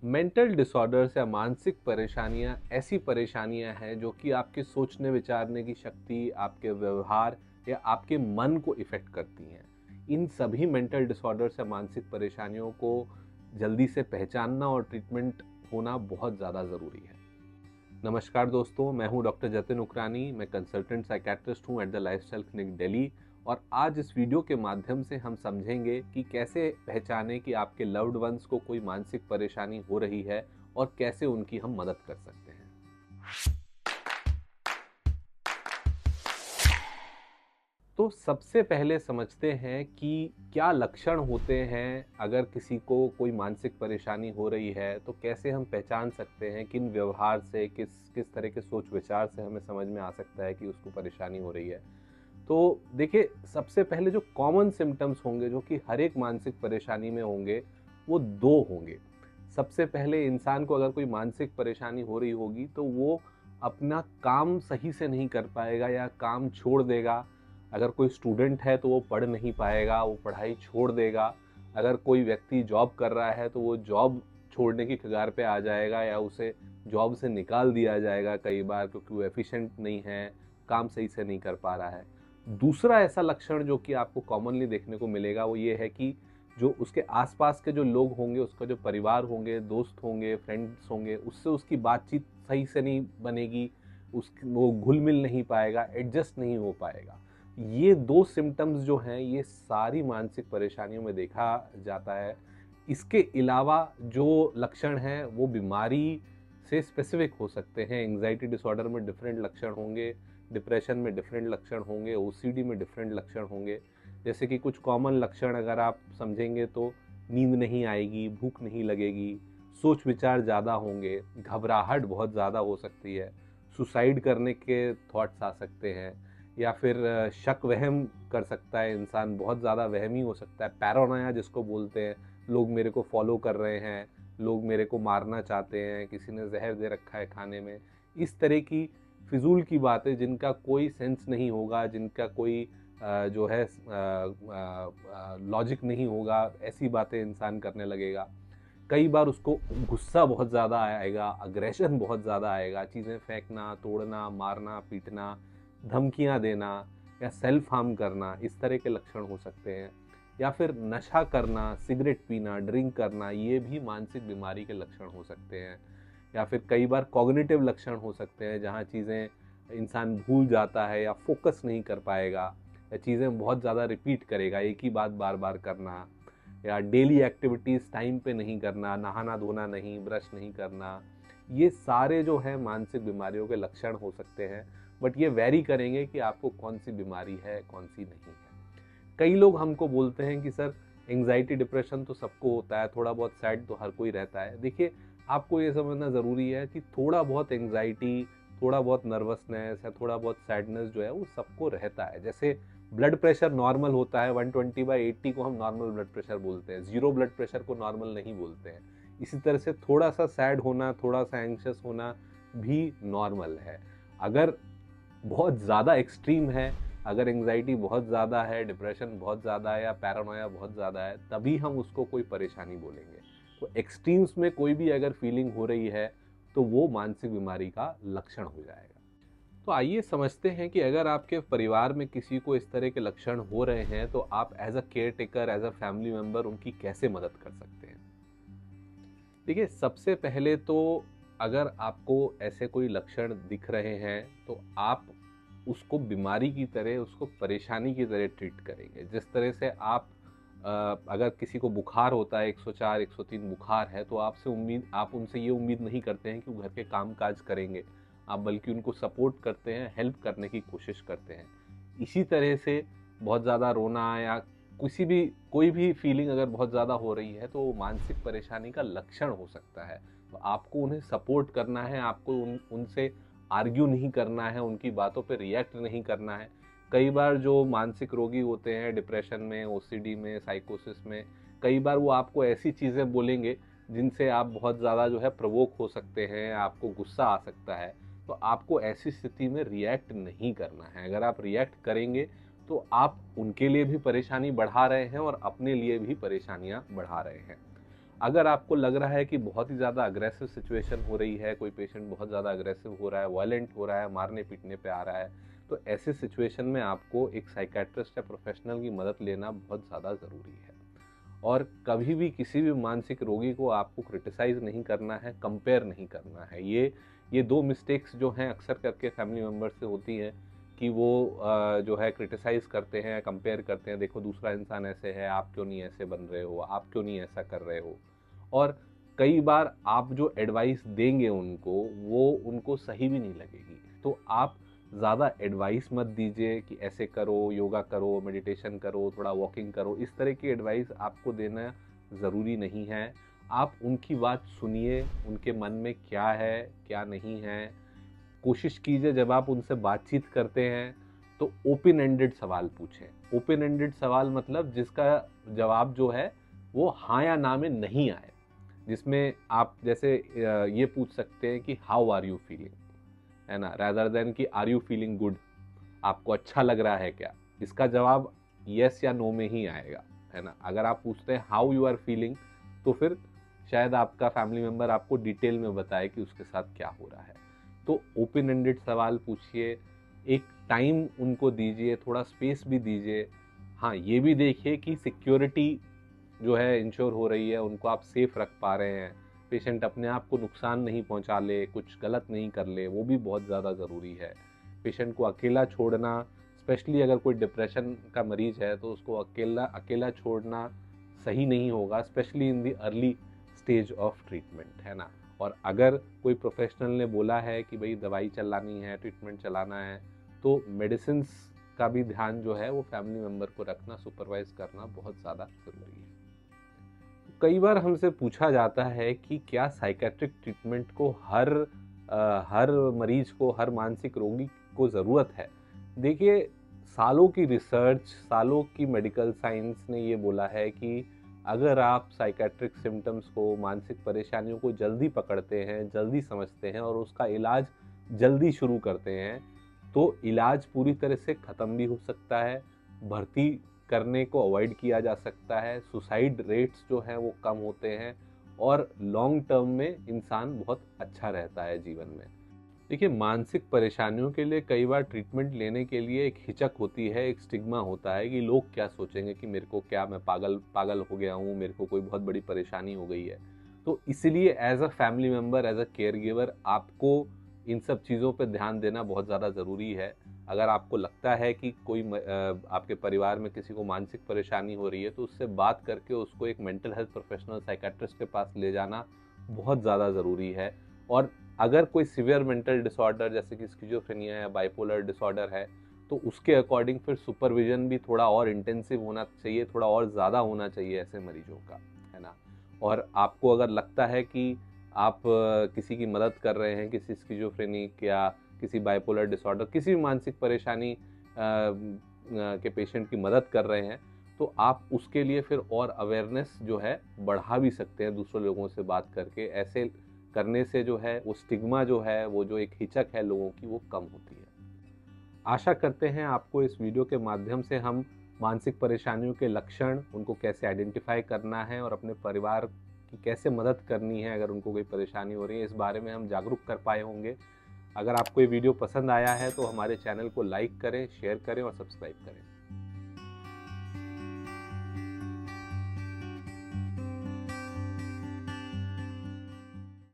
Mental disorders या मानसिक परेशानियां ऐसी परेशानियां हैं जो कि आपके सोचने विचारने की शक्ति, आपके व्यवहार या आपके मन को इफ़ेक्ट करती हैं। इन सभी मेंटल डिसऑर्डर्स या मानसिक परेशानियों को जल्दी से पहचानना और ट्रीटमेंट होना बहुत ज़्यादा ज़रूरी है। नमस्कार दोस्तों, मैं हूं डॉक्टर जतिन उकरानी। मैं कंसल्टेंट साइकेट्रिस्ट हूं at the lifestyle clinic Delhi. और आज इस वीडियो के माध्यम से हम समझेंगे कि कैसे पहचानें कि आपके लव्ड वंस को कोई मानसिक परेशानी हो रही है और कैसे उनकी हम मदद कर सकते हैं। तो सबसे पहले समझते हैं कि क्या लक्षण होते हैं। अगर किसी को कोई मानसिक परेशानी हो रही है तो कैसे हम पहचान सकते हैं, किन व्यवहार से, किस किस तरह के सोच विचार से हमें समझ में आ सकता है कि उसको परेशानी हो रही है। तो देखिए, सबसे पहले जो कॉमन सिम्टम्स होंगे जो कि हर एक मानसिक परेशानी में होंगे, वो दो होंगे। सबसे पहले इंसान को अगर कोई मानसिक परेशानी हो रही होगी तो वो अपना काम सही से नहीं कर पाएगा या काम छोड़ देगा। अगर कोई स्टूडेंट है तो वो पढ़ नहीं पाएगा, वो पढ़ाई छोड़ देगा। अगर कोई व्यक्ति जॉब कर रहा है तो वो जॉब छोड़ने की कगार पे आ जाएगा या उसे जॉब से निकाल दिया जाएगा कई बार, क्योंकि वो एफिशिएंट नहीं है, काम सही से नहीं कर पा रहा है। दूसरा ऐसा लक्षण जो कि आपको कॉमनली देखने को मिलेगा वो ये है कि जो उसके आसपास के जो लोग होंगे, उसका जो परिवार होंगे, दोस्त होंगे, फ्रेंड्स होंगे, उससे उसकी बातचीत सही से नहीं बनेगी, वो घुल मिल नहीं पाएगा, एडजस्ट नहीं हो पाएगा। ये दो सिम्टम्स जो हैं ये सारी मानसिक परेशानियों में देखा जाता है। इसके अलावा जो लक्षण हैं वो बीमारी से स्पेसिफिक हो सकते हैं। एंग्जाइटी डिसऑर्डर में डिफरेंट लक्षण होंगे, डिप्रेशन में डिफरेंट लक्षण होंगे, ओसीडी में डिफरेंट लक्षण होंगे। जैसे कि कुछ कॉमन लक्षण अगर आप समझेंगे तो नींद नहीं आएगी, भूख नहीं लगेगी, सोच विचार ज़्यादा होंगे, घबराहट बहुत ज़्यादा हो सकती है, सुसाइड करने के थॉट्स आ सकते हैं, या फिर शक वहम कर सकता है इंसान, बहुत ज़्यादा वहमी हो सकता है, पैरानोया जिसको बोलते हैं। लोग मेरे को फॉलो कर रहे हैं, लोग मेरे को मारना चाहते हैं, किसी ने जहर दे रखा है खाने में। इस तरह की फिजूल की बातें जिनका कोई सेंस नहीं होगा, जिनका कोई जो है लॉजिक नहीं होगा, ऐसी बातें इंसान करने लगेगा। कई बार उसको गुस्सा बहुत ज़्यादा आएगा, अग्रेशन बहुत ज़्यादा आएगा, चीज़ें फेंकना, तोड़ना, मारना, पीटना, धमकियाँ देना या सेल्फ हार्म करना, इस तरह के लक्षण हो सकते हैं। या फिर नशा करना, सिगरेट पीना, ड्रिंक करना, ये भी मानसिक बीमारी के लक्षण हो सकते हैं। या फिर कई बार कॉग्निटिव लक्षण हो सकते हैं, जहाँ चीज़ें इंसान भूल जाता है या फोकस नहीं कर पाएगा, या चीज़ें बहुत ज़्यादा रिपीट करेगा, एक ही बात बार बार करना, या डेली एक्टिविटीज़ टाइम पे नहीं करना, नहाना धोना नहीं, ब्रश नहीं करना। ये सारे जो हैं मानसिक बीमारियों के लक्षण हो सकते हैं। बट ये वैरी करेंगे कि आपको कौन सी बीमारी है, कौन सी नहीं है। कई लोग हमको बोलते हैं कि सर, एंग्जाइटी डिप्रेशन तो सबको होता है, थोड़ा बहुत सैड तो हर कोई रहता है। देखिए, आपको ये समझना ज़रूरी है कि थोड़ा बहुत एंग्जाइटी, थोड़ा बहुत नर्वसनेस या थोड़ा बहुत सैडनेस जो है वो सबको रहता है। जैसे ब्लड प्रेशर नॉर्मल होता है, 120/80 को हम नॉर्मल ब्लड प्रेशर बोलते हैं, जीरो ब्लड प्रेशर को नॉर्मल नहीं बोलते हैं। इसी तरह से थोड़ा सा सैड होना, थोड़ा सा एंग्शियस होना भी नॉर्मल है। अगर बहुत ज़्यादा एक्सट्रीम है, अगर एंग्जाइटी बहुत ज़्यादा है, डिप्रेशन बहुत ज़्यादा है या पैरानोया बहुत ज़्यादा है, तभी हम उसको कोई परेशानी बोलेंगे। तो एक्सट्रीम्स में कोई भी अगर फीलिंग हो रही है तो वो मानसिक बीमारी का लक्षण हो जाएगा। तो आइए समझते हैं कि अगर आपके परिवार में किसी को इस तरह के लक्षण हो रहे हैं तो आप as a caretaker, as a family member उनकी कैसे मदद कर सकते हैं। देखिए, सबसे पहले तो अगर आपको ऐसे कोई लक्षण दिख रहे हैं तो आप उसको बीमारी की तरह, उसको परेशानी की तरह ट्रीट करेंगे। जिस तरह से आप अगर किसी को बुखार होता है, 104 103 बुखार है, तो आप उनसे ये उम्मीद नहीं करते हैं कि वो घर के काम काज करेंगे। आप बल्कि उनको सपोर्ट करते हैं, हेल्प करने की कोशिश करते हैं। इसी तरह से बहुत ज़्यादा रोना या कोई भी फीलिंग अगर बहुत ज़्यादा हो रही है तो वो मानसिक परेशानी का लक्षण हो सकता है। तो आपको उन्हें सपोर्ट करना है, आपको उनसे आर्ग्यू नहीं करना है, उनकी बातों पे रिएक्ट नहीं करना है। कई बार जो मानसिक रोगी होते हैं डिप्रेशन में, ओसीडी में, साइकोसिस में, कई बार वो आपको ऐसी चीज़ें बोलेंगे जिनसे आप बहुत ज़्यादा जो है प्रवोक हो सकते हैं, आपको गुस्सा आ सकता है। तो आपको ऐसी स्थिति में रिएक्ट नहीं करना है। अगर आप रिएक्ट करेंगे तो आप उनके लिए भी परेशानी बढ़ा रहे हैं और अपने लिए भी परेशानियां बढ़ा रहे हैं। अगर आपको लग रहा है कि बहुत ही ज़्यादा अग्रेसिव सिचुएशन हो रही है, कोई पेशेंट बहुत ज़्यादा अग्रेसिव हो रहा है, वायलेंट हो रहा है, मारने पीटने पे आ रहा है, तो ऐसे सिचुएशन में आपको एक साइकेट्रिस्ट या प्रोफेशनल की मदद लेना बहुत ज़्यादा ज़रूरी है। और कभी भी किसी भी मानसिक रोगी को आपको क्रिटिसाइज़ नहीं करना है, कंपेयर नहीं करना है। ये 2 मिस्टेक्स जो हैं अक्सर करके फैमिली मेम्बर से होती हैं कि वो जो है क्रिटिसाइज़ करते हैं, कंपेयर करते हैं, देखो दूसरा इंसान ऐसे है, आप क्यों नहीं ऐसे बन रहे हो, आप क्यों नहीं ऐसा कर रहे हो। और कई बार आप जो एडवाइस देंगे उनको, वो उनको सही भी नहीं लगेगी। तो आप ज़्यादा एडवाइस मत दीजिए कि ऐसे करो, योगा करो, मेडिटेशन करो, थोड़ा वॉकिंग करो। इस तरह की एडवाइस आपको देना ज़रूरी नहीं है। आप उनकी बात सुनिए, उनके मन में क्या है, क्या नहीं है। कोशिश कीजिए जब आप उनसे बातचीत करते हैं तो ओपन एंडेड सवाल पूछें। ओपन एंडेड सवाल मतलब जिसका जवाब जो है वो हाँ या ना में नहीं आए। जिसमें आप जैसे ये पूछ सकते हैं कि हाउ आर यू फीलिंग, है ना, रादर देन कि आर यू फीलिंग गुड, आपको अच्छा लग रहा है क्या। इसका जवाब यस या नो में ही आएगा, है ना। अगर आप पूछते हैं हाउ यू आर फीलिंग, तो फिर शायद आपका फैमिली मेम्बर आपको डिटेल में बताए कि उसके साथ क्या हो रहा है। तो ओपन एंडेड सवाल पूछिए, एक टाइम उनको दीजिए, थोड़ा स्पेस भी दीजिए। हाँ, ये भी देखिए कि सिक्योरिटी जो है इंश्योर हो रही है, उनको आप सेफ रख पा रहे हैं, पेशेंट अपने आप को नुकसान नहीं पहुंचा ले, कुछ गलत नहीं कर ले, वो भी बहुत ज़्यादा ज़रूरी है। पेशेंट को अकेला छोड़ना, स्पेशली अगर कोई डिप्रेशन का मरीज है तो उसको अकेला छोड़ना सही नहीं होगा, specially in the early stage of treatment, है ना। और अगर कोई प्रोफेशनल ने बोला है कि भाई दवाई चलानी है, ट्रीटमेंट चलाना है, तो मेडिसिन्स का भी ध्यान जो है वो फैमिली मेम्बर को रखना, सुपरवाइज करना बहुत ज़्यादा ज़रूरी है। कई बार हमसे पूछा जाता है कि क्या साइकेट्रिक ट्रीटमेंट को हर मरीज को, हर मानसिक रोगी को ज़रूरत है। देखिए, सालों की रिसर्च, सालों की मेडिकल साइंस ने ये बोला है कि अगर आप साइकेट्रिक सिम्टम्स को, मानसिक परेशानियों को जल्दी पकड़ते हैं, जल्दी समझते हैं और उसका इलाज जल्दी शुरू करते हैं, तो इलाज पूरी तरह से ख़त्म भी हो सकता है, भर्ती करने को अवॉइड किया जा सकता है, सुसाइड रेट्स जो हैं वो कम होते हैं और लॉन्ग टर्म में इंसान बहुत अच्छा रहता है जीवन में। देखिए, मानसिक परेशानियों के लिए कई बार ट्रीटमेंट लेने के लिए एक हिचक होती है, एक स्टिग्मा होता है कि लोग क्या सोचेंगे, कि मेरे को क्या, मैं पागल हो गया हूँ, मेरे को कोई बहुत बड़ी परेशानी हो गई है। तो इसलिए as a family member, as a caregiver, आपको इन सब चीज़ों पर ध्यान देना बहुत ज़्यादा ज़रूरी है। अगर आपको लगता है कि कोई आपके परिवार में किसी को मानसिक परेशानी हो रही है, तो उससे बात करके उसको एक मेंटल हेल्थ प्रोफेशनल साइकेट्रिस्ट के पास ले जाना बहुत ज़्यादा ज़रूरी है। और अगर कोई सीवियर मेंटल डिसऑर्डर जैसे कि स्किज़ोफ्रेनिया या बाइपोलर डिसऑर्डर है, तो उसके अकॉर्डिंग फिर सुपरविजन भी थोड़ा और इंटेंसिव होना चाहिए, थोड़ा और ज़्यादा होना चाहिए ऐसे मरीजों का, है ना। और आपको अगर लगता है कि आप किसी की मदद कर रहे हैं, किसी स्किज़ोफ्रेनिक या किसी बाइपोलर डिसऑर्डर, किसी भी मानसिक परेशानी के पेशेंट की मदद कर रहे हैं, तो आप उसके लिए फिर और अवेयरनेस जो है बढ़ा भी सकते हैं दूसरे लोगों से बात करके। ऐसे करने से जो है वो स्टिग्मा जो है, वो जो एक हिचक है लोगों की, वो कम होती है। आशा करते हैं आपको इस वीडियो के माध्यम से हम मानसिक परेशानियों के लक्षण, उनको कैसे आइडेंटिफाई करना है और अपने परिवार की कैसे मदद करनी है अगर उनको कोई परेशानी हो रही है, इस बारे में हम जागरूक कर पाए होंगे। अगर आपको ये वीडियो पसंद आया है तो हमारे चैनल को लाइक करें, शेयर करें और सब्सक्राइब करें।